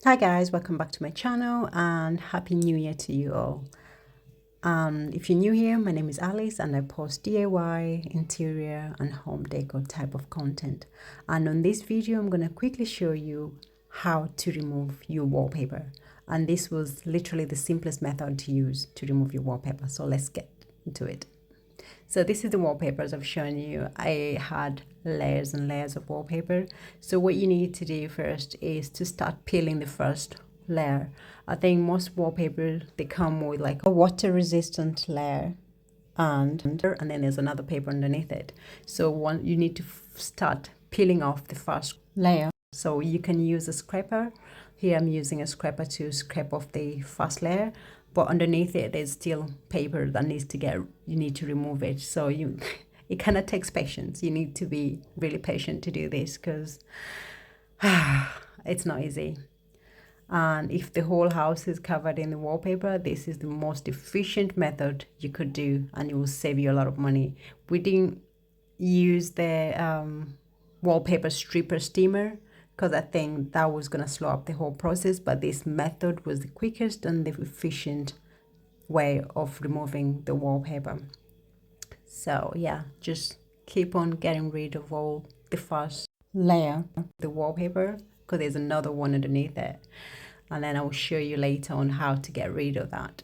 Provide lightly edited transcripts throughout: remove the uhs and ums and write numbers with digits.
Hi guys, welcome back to my channel and happy new year to you all. If you're new here, my name is Alice and I post DIY, interior and home decor type of content. And on this video, I'm going to quickly show you how to remove your wallpaper. And this was literally the simplest method to use to remove your wallpaper. So let's get into it. So this is the wallpapers I've shown you. I had layers and layers of wallpaper. So what you need to do first is to start peeling the first layer. I think most wallpaper, they come with like a water resistant layer and then there's another paper underneath it. So you need to start peeling off the first layer. So you can use a scraper. Here I'm using a scraper to scrape off the first layer, but underneath it there's still paper that you need to remove it. So it kind of takes patience. You need to be really patient to do this because it's not easy. And if the whole house is covered in the wallpaper, this is the most efficient method you could do and it will save you a lot of money. We didn't use the wallpaper stripper steamer because I think that was going to slow up the whole process, but this method was the quickest and the efficient way of removing the wallpaper. So yeah, just keep on getting rid of all the first layer of the wallpaper because there's another one underneath it, and then I will show you later on how to get rid of that.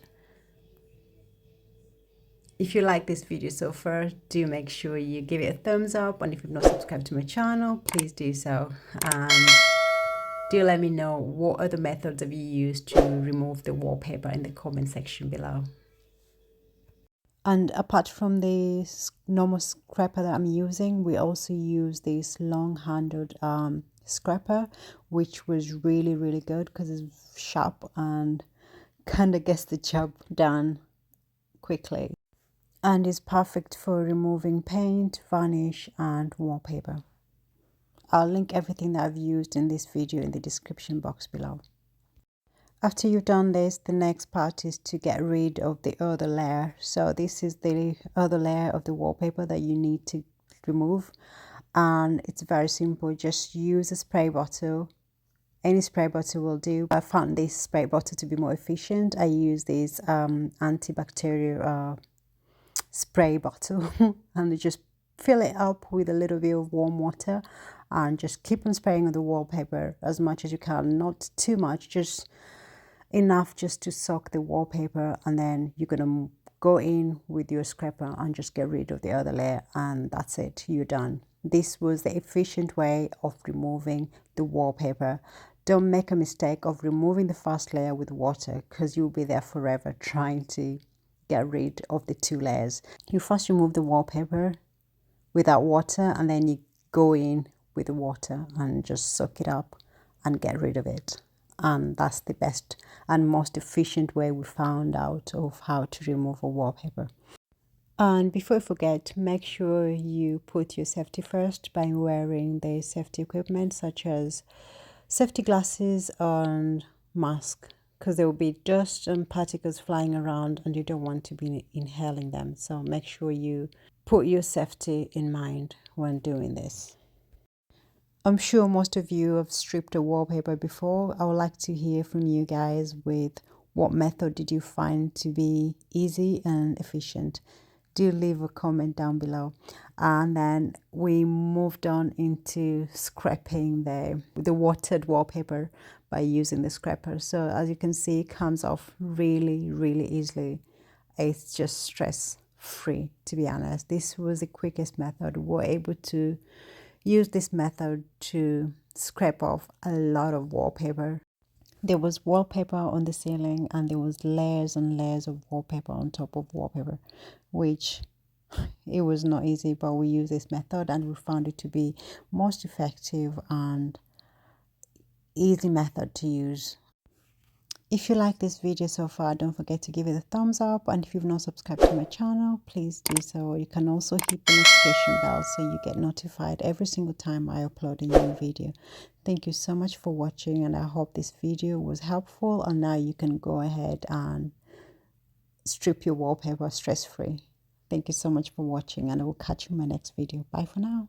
If you like this video so far, do make sure you give it a thumbs up, and if you've not subscribed to my channel, please do so. And do let me know what other methods have you used to remove the wallpaper in the comment section below. And apart from the normal scraper that I'm using, we also use this long-handled scraper, which was really good because it's sharp and kind of gets the job done quickly. And is perfect for removing paint, varnish and wallpaper. I'll link everything that I've used in this video in the description box below. After you've done this, the next part is to get rid of the other layer. So this is the other layer of the wallpaper that you need to remove. And it's very simple. Just use a spray bottle. Any spray bottle will do. I found this spray bottle to be more efficient. I use this antibacterial spray bottle and just fill it up with a little bit of warm water and just keep on spraying on the wallpaper as much as you can. Not too much, just enough just to soak the wallpaper, and then you're going to go in with your scraper and just get rid of the other layer, and that's it, you're done. This was the efficient way of removing the wallpaper. Don't make a mistake of removing the first layer with water because you'll be there forever trying to get rid of the two layers. You first remove the wallpaper without water and then you go in with the water and just soak it up and get rid of it. And that's the best and most efficient way we found out of how to remove a wallpaper. And before you forget, make sure you put your safety first by wearing the safety equipment such as safety glasses and mask, because there will be dust and particles flying around and you don't want to be inhaling them. So make sure you put your safety in mind when doing this. I'm sure most of you have stripped a wallpaper before. I would like to hear from you guys with what method did you find to be easy and efficient. Do leave a comment down below. And then we moved on into scraping the watered wallpaper by using the scraper. So as you can see, it comes off really easily. It's just stress free, to be honest. This was the quickest method. We're able to use this method to scrape off a lot of wallpaper. There was wallpaper on the ceiling and there was layers and layers of wallpaper on top of wallpaper, which it was not easy, but we used this method and we found it to be most effective and easy method to use. If you like this video so far, don't forget to give it a thumbs up, and if you've not subscribed to my channel, please do so. You can also hit the notification bell so you get notified every single time I upload a new video. Thank you so much for watching, and I hope this video was helpful, and now you can go ahead and strip your wallpaper stress-free. Thank you so much for watching, and I will catch you in my next video. Bye for now.